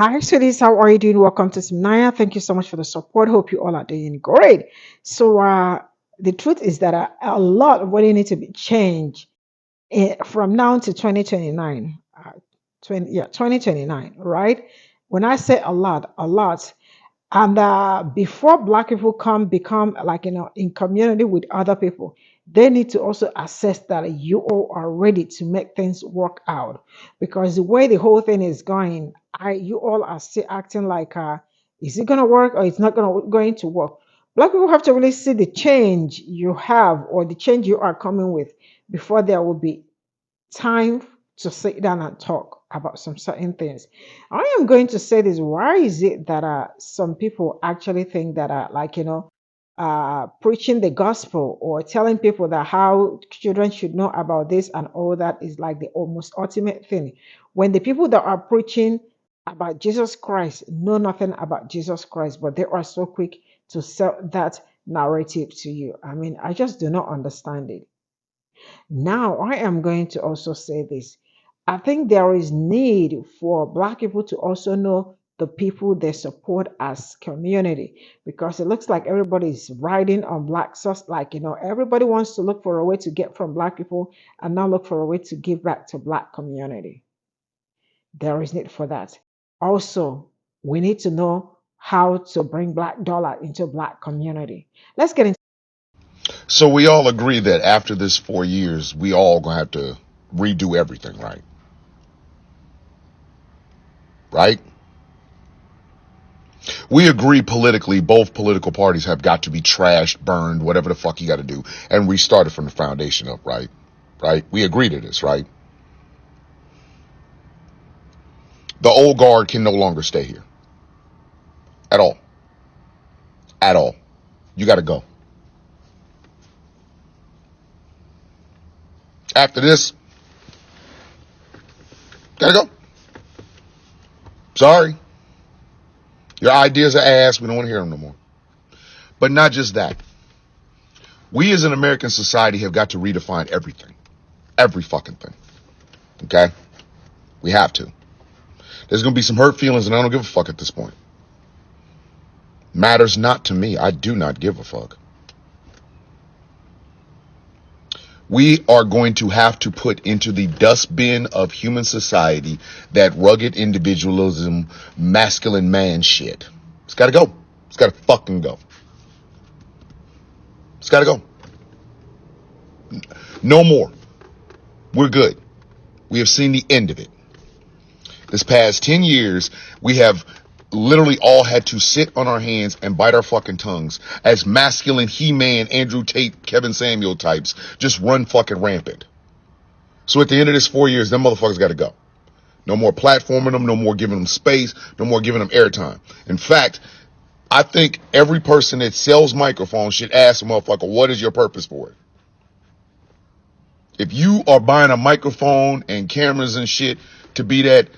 Hi, sweeties. How are you doing? Welcome to Simnaya. Thank you so much for the support. Hope you all are doing great. The truth is that a lot of what you need to be changed from now to 2029. 2029, right? When I say a lot, and before black people come become like in community with other people, they need to also assess that you all are ready to make things work out. Because the way the whole thing is going, I you all are still acting like is it gonna work or it's not going to work. Black people have to really see the change you have or the change you are coming with before there will be time to sit down and talk about some certain things. I am going to say this. Why is it that some people actually think that preaching the gospel or telling people that how children should know about this and all that is like the almost ultimate thing, when the people that are preaching about Jesus Christ know nothing about Jesus Christ, but they are so quick to sell that narrative to you? I mean, I just do not understand it. Now, I am going to also say this. I think there is need for Black people to also know the people they support as community, because it looks like everybody is riding on Black sus. Like, everybody wants to look for a way to get from Black people and not look for a way to give back to Black community. There is need for that. Also, we need to know how to bring Black dollar into Black community. Let's get into. So we all agree that after this 4 years, we all gonna have to redo everything, right? Right? We agree politically, both political parties have got to be trashed, burned, whatever the fuck you got to do, and restarted from the foundation up, right? Right? We agree to this, right? The old guard can no longer stay here. At all. At all. You got to go. After this, gotta go. Sorry. Your ideas are ass. We don't want to hear them no more. But not just that. We as an American society have got to redefine everything. Every fucking thing. Okay? We have to. There's going to be some hurt feelings, and I don't give a fuck at this point. Matters not to me. I do not give a fuck. We are going to have to put into the dustbin of human society that rugged individualism, masculine man shit. It's got to go. It's got to fucking go. It's got to go. No more. We're good. We have seen the end of it. This past 10 years, we have literally all had to sit on our hands and bite our fucking tongues as masculine He-Man, Andrew Tate, Kevin Samuel types just run fucking rampant. So at the end of this 4 years, them motherfuckers got to go. No more platforming them, no more giving them space, no more giving them airtime. In fact, I think every person that sells microphones should ask a motherfucker, what is your purpose for it? If you are buying a microphone and cameras and shit to be that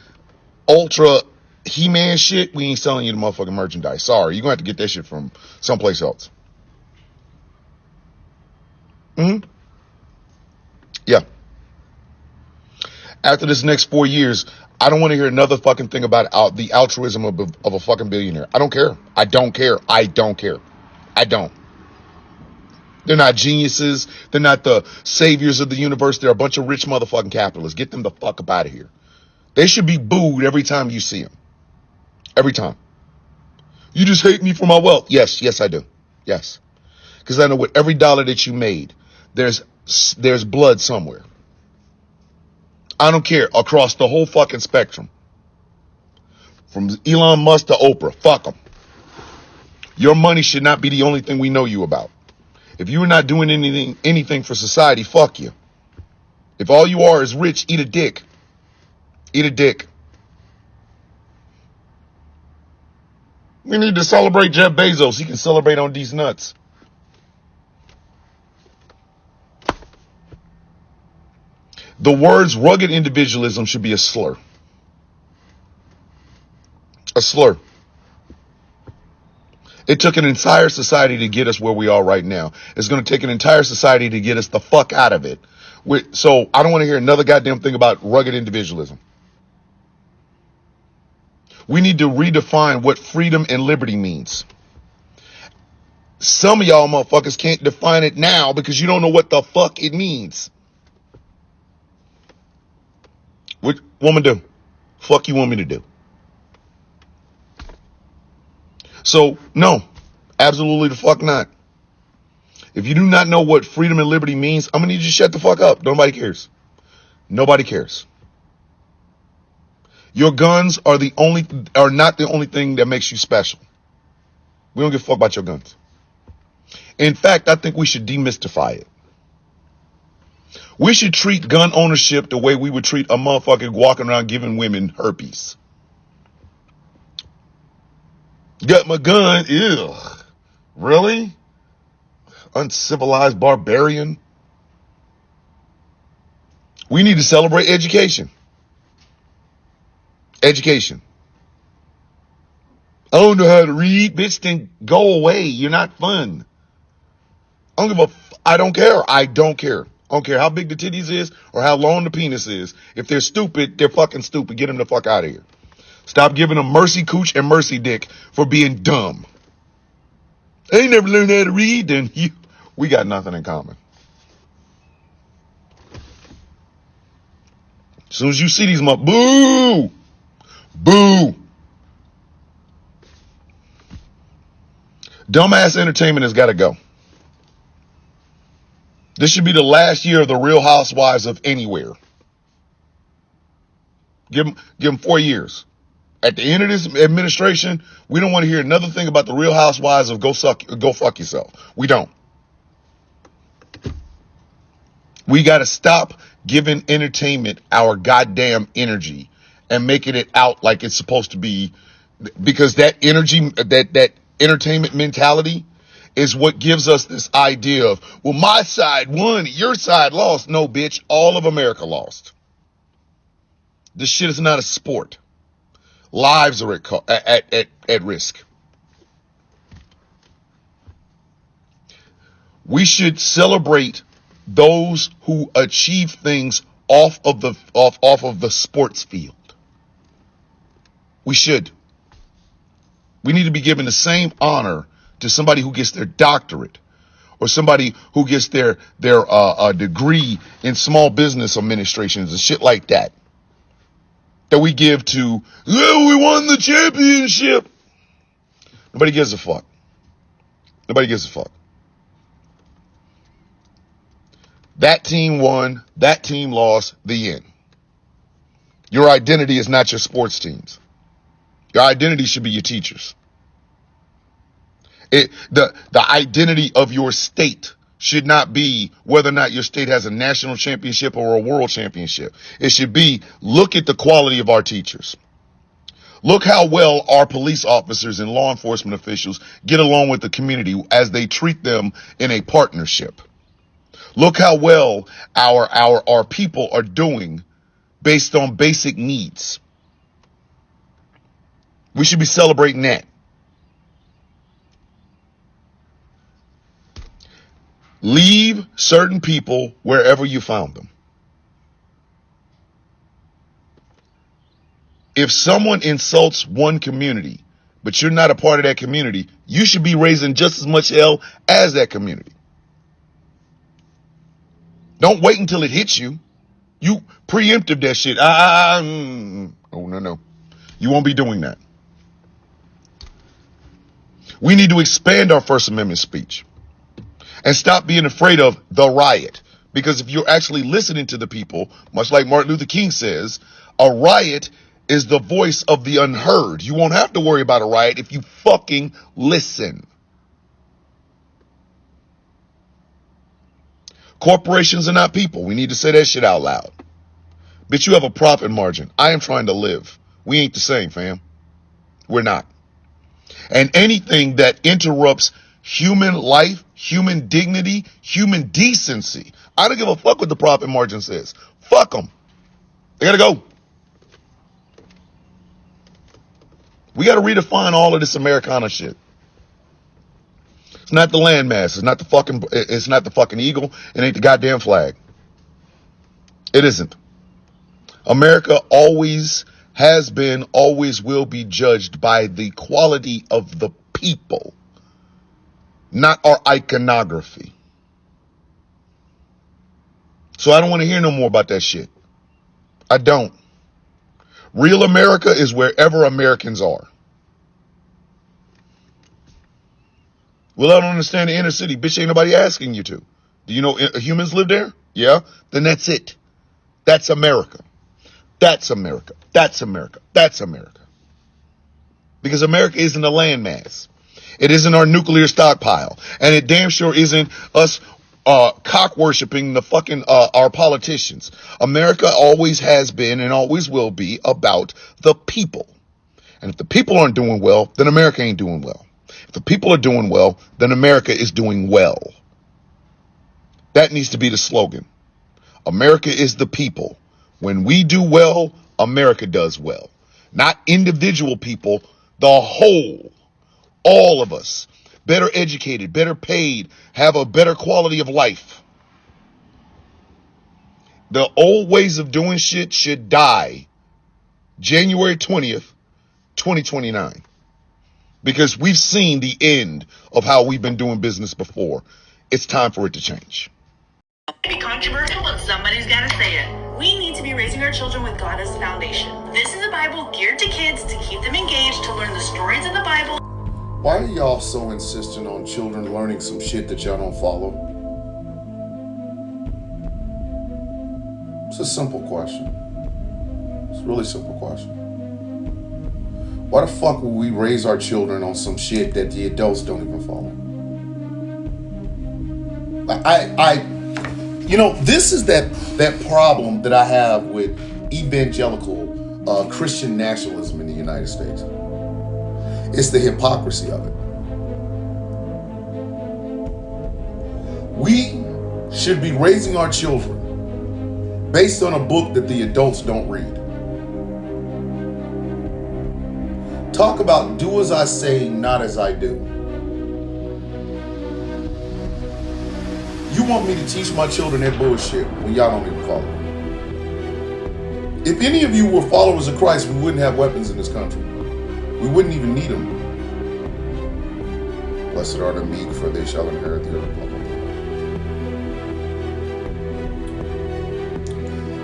ultra He-Man shit, we ain't selling you the motherfucking merchandise. Sorry, you're going to have to get that shit from someplace else. Yeah. After this next 4 years, I don't want to hear another fucking thing about the altruism of a fucking billionaire. I don't care. I don't care. I don't care. I don't. They're not geniuses. They're not the saviors of the universe. They're a bunch of rich motherfucking capitalists. Get them the fuck up out of here. They should be booed every time you see them. Every time. You just hate me for my wealth. Yes, I do. Yes. Because I know with every dollar that you made, there's blood somewhere. I don't care. Across the whole fucking spectrum. From Elon Musk to Oprah. Fuck them. Your money should not be the only thing we know you about. If you're not doing anything for society, fuck you. If all you are is rich, eat a dick. Eat a dick. We need to celebrate Jeff Bezos. He can celebrate on these nuts. The words rugged individualism should be a slur. A slur. It took an entire society to get us where we are right now. It's going to take an entire society to get us the fuck out of it. So I don't want to hear another goddamn thing about rugged individualism. We need to redefine what freedom and liberty means. Some of y'all motherfuckers can't define it now because you don't know what the fuck it means. What woman do? Fuck you want me to do? So, no, absolutely the fuck not. If you do not know what freedom and liberty means, I'm gonna need you to shut the fuck up. Nobody cares. Nobody cares. Your guns are not the only thing that makes you special. We don't give a fuck about your guns. In fact, I think we should demystify it. We should treat gun ownership the way we would treat a motherfucker walking around giving women herpes. Got my gun, ew. Really? Uncivilized barbarian. We need to celebrate education. Education. I don't know how to read, bitch, then go away. You're not fun. I don't care. I don't care. I don't care how big the titties is or how long the penis is. If they're stupid, they're fucking stupid. Get them the fuck out of here. Stop giving them mercy cooch and mercy dick for being dumb. They never learned how to read, then we got nothing in common. As soon as you see these boo! Boo! Dumbass entertainment has got to go. This should be the last year of the Real Housewives of anywhere. Give them 4 years. At the end of this administration, we don't want to hear another thing about the Real Housewives of go fuck yourself. We don't. We got to stop giving entertainment our goddamn energy and making it out like it's supposed to be, because that energy, that entertainment mentality is what gives us this idea of, well, my side won, your side lost. No, bitch, all of America lost. This shit is not a sport. Lives are at risk. We should celebrate those who achieve things off of the sports field. We should. We need to be given the same honor to somebody who gets their doctorate or somebody who gets their degree in small business administrations and shit like that. That we give to, oh, we won the championship. Nobody gives a fuck. Nobody gives a fuck. That team won, that team lost, the end. Your identity is not your sports teams. Your identity should be your teachers. The identity of your state should not be whether or not your state has a national championship or a world championship. It should be, look at the quality of our teachers. Look how well our police officers and law enforcement officials get along with the community as they treat them in a partnership. Look how well our people are doing based on basic needs. We should be celebrating that. Leave certain people wherever you found them. If someone insults one community, but you're not a part of that community, you should be raising just as much hell as that community. Don't wait until it hits you. You preemptive that shit. Oh, no. You won't be doing that. We need to expand our First Amendment speech. And stop being afraid of the riot. Because if you're actually listening to the people, much like Martin Luther King says, a riot is the voice of the unheard. You won't have to worry about a riot if you fucking listen. Corporations are not people. We need to say that shit out loud. Bitch, you have a profit margin. I am trying to live. We ain't the same, fam. We're not. And anything that interrupts human life, human dignity, human decency. I don't give a fuck what the profit margin says. Fuck them. They gotta go. We gotta redefine all of this Americana shit. It's not the landmass. It's not the fucking eagle. It ain't the goddamn flag. It isn't. America always has been, always will be judged by the quality of the people, not our iconography. So I don't want to hear no more about that shit. I don't. Real America is wherever Americans are. Well, I don't understand the inner city. Bitch, ain't nobody asking you to. Do you know humans live there? Yeah? Then that's it. That's America. That's America. That's America. That's America. Because America isn't a landmass. It isn't our nuclear stockpile. And it damn sure isn't us cock worshiping the fucking our politicians. America always has been and always will be about the people. And if the people aren't doing well, then America ain't doing well. If the people are doing well, then America is doing well. That needs to be the slogan. America is the people. When we do well, America does well. Not individual people, the whole. All of us. Better educated, better paid, have a better quality of life. The old ways of doing shit should die January 20th, 2029. Because we've seen the end of how we've been doing business before. It's time for it to change. Be controversial, but somebody's got to say it. We need to be raising our children with God as the foundation. This is a Bible geared to kids to keep them engaged, to learn the stories in the Bible. Why are y'all so insistent on children learning some shit that y'all don't follow? It's a simple question. It's a really simple question. Why the fuck would we raise our children on some shit that the adults don't even follow? This is that problem that I have with evangelical Christian nationalism in the United States. It's the hypocrisy of it. We should be raising our children based on a book that the adults don't read. Talk about do as I say, not as I do. You want me to teach my children that bullshit when y'all don't even follow it. If any of you were followers of Christ, we wouldn't have weapons in this country. We wouldn't even need them. Blessed are the meek, for they shall inherit the earth.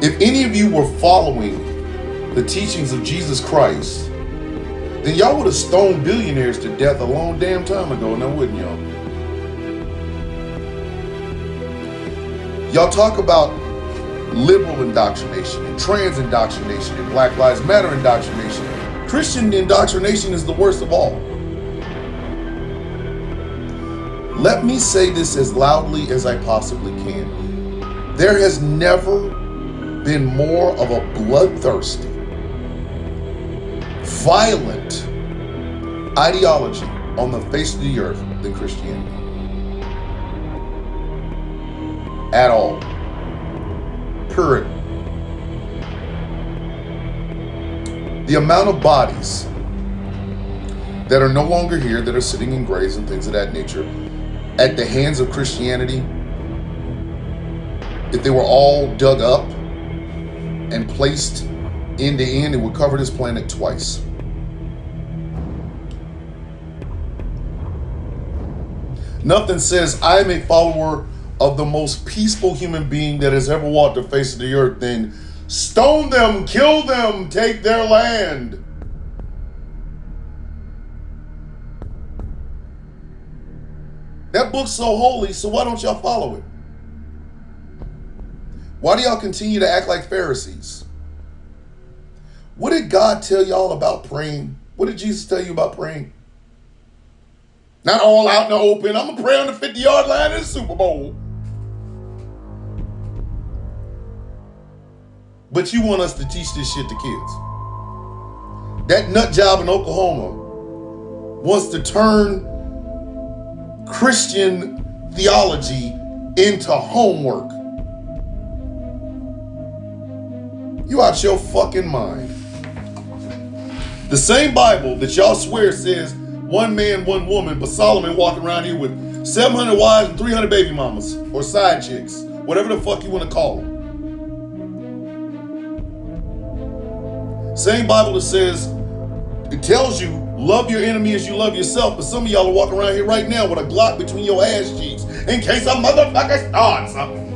If any of you were following the teachings of Jesus Christ, then y'all would have stoned billionaires to death a long damn time ago, now wouldn't y'all? Y'all talk about liberal indoctrination and trans indoctrination and Black Lives Matter indoctrination. Christian indoctrination is the worst of all. Let me say this as loudly as I possibly can. There has never been more of a bloodthirsty, violent ideology on the face of the earth than Christianity. At all. Period. The amount of bodies that are no longer here, that are sitting in graves and things of that nature, at the hands of Christianity, if they were all dug up and placed end to end, it would cover this planet twice. Nothing says I'm a follower of the most peaceful human being that has ever walked the face of the earth than stone them, kill them, take their land. That book's so holy, so why don't y'all follow it? Why do y'all continue to act like Pharisees? What did God tell y'all about praying? What did Jesus tell you about praying? Not all out in the open. I'm going to pray on the 50-yard line in the Super Bowl. But you want us to teach this shit to kids. That nut job in Oklahoma wants to turn Christian theology into homework. You out your fucking mind. The same Bible that y'all swear says one man, one woman, but Solomon walking around here with 700 wives and 300 baby mamas or side chicks, whatever the fuck you want to call them. Same Bible that says, it tells you, love your enemy as you love yourself, but some of y'all are walking around here right now with a Glock between your ass cheeks in case a motherfucker starts something.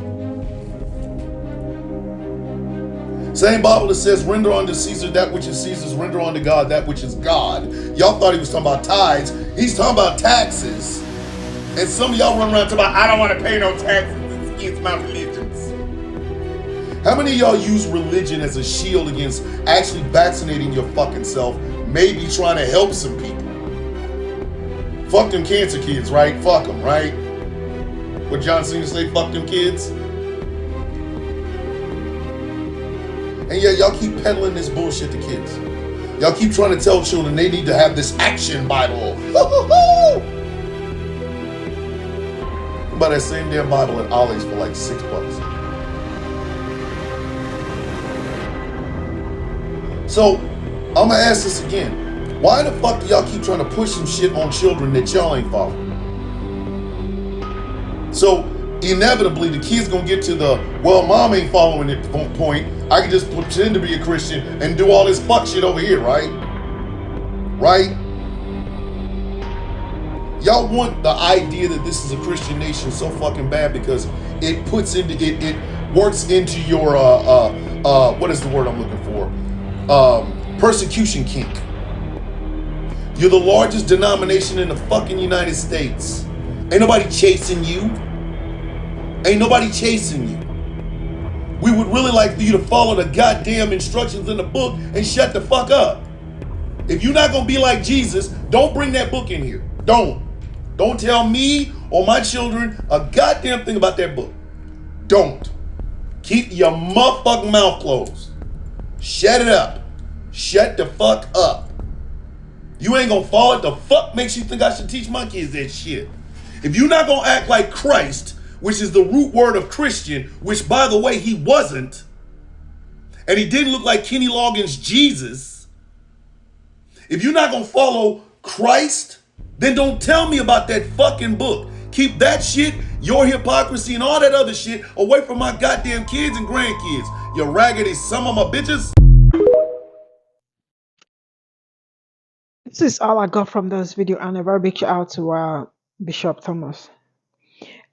Same Bible that says, render unto Caesar that which is Caesar's, render unto God that which is God. Y'all thought he was talking about tithes. He's talking about taxes. And some of y'all run around talking about, I don't want to pay no taxes. It's against my religions. How many of y'all use religion as a shield against actually vaccinating your fucking self, maybe trying to help some people? Fuck them cancer kids, right? Fuck them, right? What John Cena say, fuck them kids? And yeah, y'all keep peddling this bullshit to kids. Y'all keep trying to tell children they need to have this action Bible. Buy that same damn Bible at Ollie's for like $6. So, I'm gonna ask this again. Why the fuck do y'all keep trying to push some shit on children that y'all ain't following? So, inevitably, the kid's gonna get to the, well, mom ain't following it point. I can just pretend to be a Christian and do all this fuck shit over here, right? Right? Y'all want the idea that this is a Christian nation so fucking bad because it puts into, it works into your, what is the word I'm looking for? Persecution kink. You're the largest denomination in the fucking United States. Ain't nobody chasing you. Ain't nobody chasing you. We would really like for you to follow the goddamn instructions in the book and shut the fuck up. If you're not gonna be like Jesus, don't bring that book in here. Don't tell me or my children a goddamn thing about that book. Don't. Keep your motherfucking mouth closed. Shut it up. Shut the fuck up. You ain't gonna follow it. The fuck makes you think I should teach my kids that shit? If you're not gonna act like Christ, which is the root word of Christian, which by the way, he wasn't, and he didn't look like Kenny Loggins' Jesus. If you're not gonna follow Christ, then don't tell me about that fucking book. Keep that shit, your hypocrisy and all that other shit away from my goddamn kids and grandkids. You raggedy some of my bitches. This is all I got from this video, and a very big shout out to Bishop Thomas.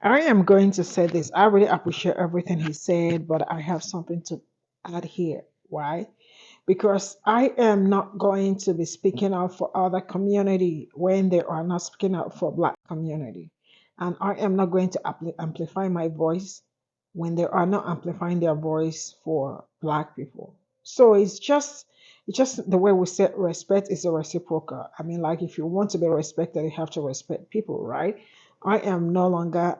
I am going to say this. I really appreciate everything he said, but I have something to add here. Why? Because I am not going to be speaking out for other community when they are not speaking out for Black community. And I am not going to amplify my voice when they are not amplifying their voice for Black people. So it's just the way we say respect is a reciprocal. I mean, like if you want to be respected, you have to respect people, right? I am no longer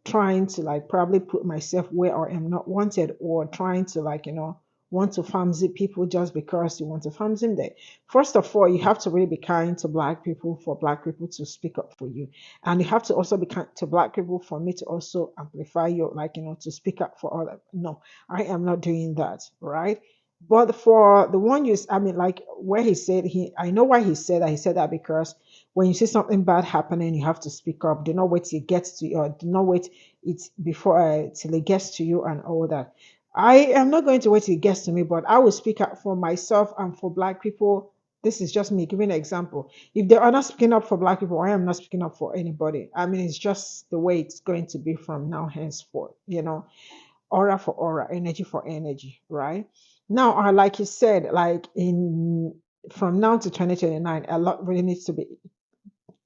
trying to like probably put myself where I am not wanted, or trying to like, want to fancy people just because you want to fancy them there. First of all, you have to really be kind to Black people for Black people to speak up for you. And you have to also be kind to Black people for me to also amplify your, like, to speak up for all that. No, I am not doing that, right? But for the one I mean, like where he said I know why he said that. He said that because when you see something bad happening, you have to speak up. Do not wait till it gets to you, or do not wait before till it gets to you and all that. I am not going to wait till it gets to me, but I will speak up for myself and for Black people. This is just me giving an example. If they are not speaking up for Black people, I am not speaking up for anybody. I mean, it's just the way it's going to be from now henceforth, aura for aura, energy for energy, right? Now, like you said, like in from now to 2029, a lot really needs to be,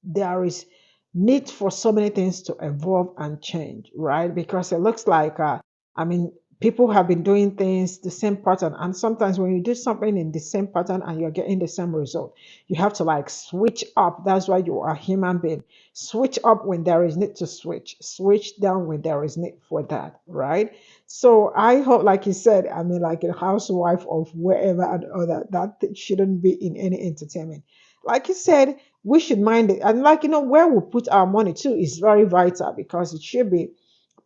there is need for so many things to evolve and change, right? Because it looks like, I mean, people have been doing things the same pattern, and sometimes when you do something in the same pattern and you're getting the same result, you have to like switch up. That's why you are a human being. Switch up when there is need to switch down when there is need for that, right? So I hope, like you said, I mean, like a housewife of wherever and all that, that shouldn't be in any entertainment. Like you said, we should mind it. And like, where we put our money too is very vital, because it should be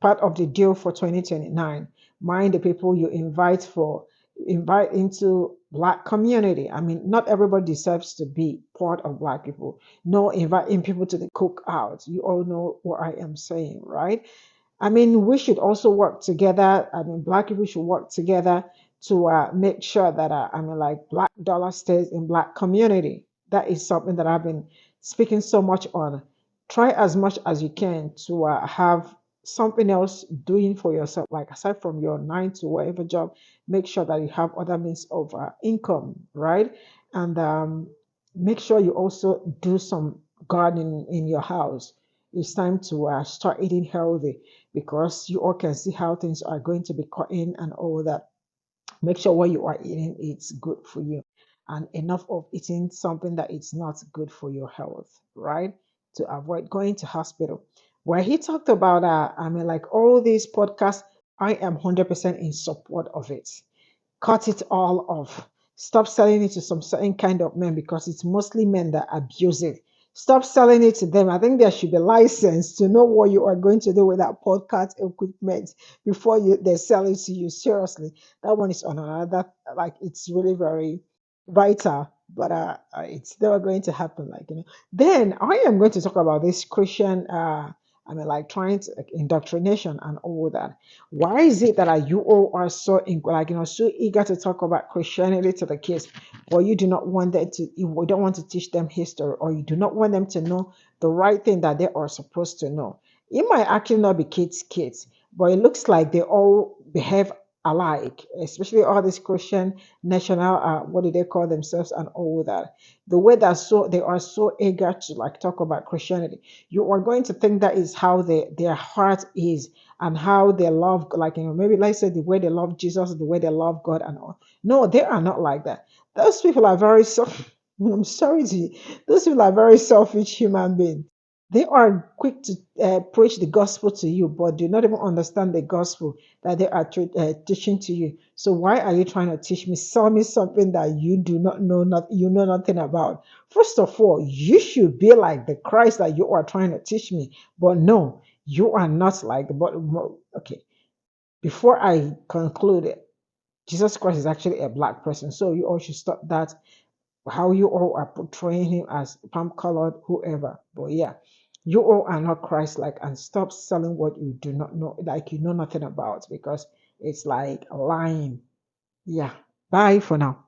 part of the deal for 2029. Mind the people you invite into Black community. I mean, not everybody deserves to be part of Black people. No, inviting people to the cookout. You all know what I am saying, right? I mean, we should also work together. I mean, Black people should work together to make sure that like black dollar stays in black community. That is something that I've been speaking so much on. Try as much as you can to have something else doing for yourself, like aside from your 9 to whatever job, make sure that you have other means of income, right? And make sure you also do some gardening in your house. It's time to start eating healthy, because you all can see how things are going to be cutting and all that. Make sure what you are eating is good for you, and enough of eating something that is not good for your health, right? To avoid going to hospital. Where he talked about, like all these podcasts, I am 100% in support of it. Cut it all off. Stop selling it to some certain kind of men, because it's mostly men that abuse it. Stop selling it to them. I think there should be license to know what you are going to do with that podcast equipment before they sell it to you. Seriously, that one is on another. Like, it's really very vital, but it's never going to happen. Then I am going to talk about this Christian. Like trying to indoctrination and all that. Why is it that you all are so so eager to talk about Christianity to the kids, but you do not want them to, you don't want to teach them history, or you do not want them to know the right thing that they are supposed to know? It might actually not be kids, but it looks like they all behave alike, especially all these Christian national, what do they call themselves and all that. The way that they are so eager to like talk about Christianity, you are going to think that is how their heart is, and how they love, maybe let's say the way they love Jesus, the way they love God and all. No, they are not like that. Those people are very self. I'm sorry to you. Those people are very selfish human beings. They are quick to preach the gospel to you, but do not even understand the gospel that they are teaching to you. So why are you trying to teach me? Sell me something that you do not know, you know nothing about. First of all, you should be like the Christ that you are trying to teach me. But no, you are not like the. But okay, before I conclude it, Jesus Christ is actually a black person, so you all should stop that. How you all are portraying him as palm colored, whoever. But yeah, you all are not Christ like, and stop selling what you do not know, like you know nothing about, because it's like lying. Yeah. Bye for now.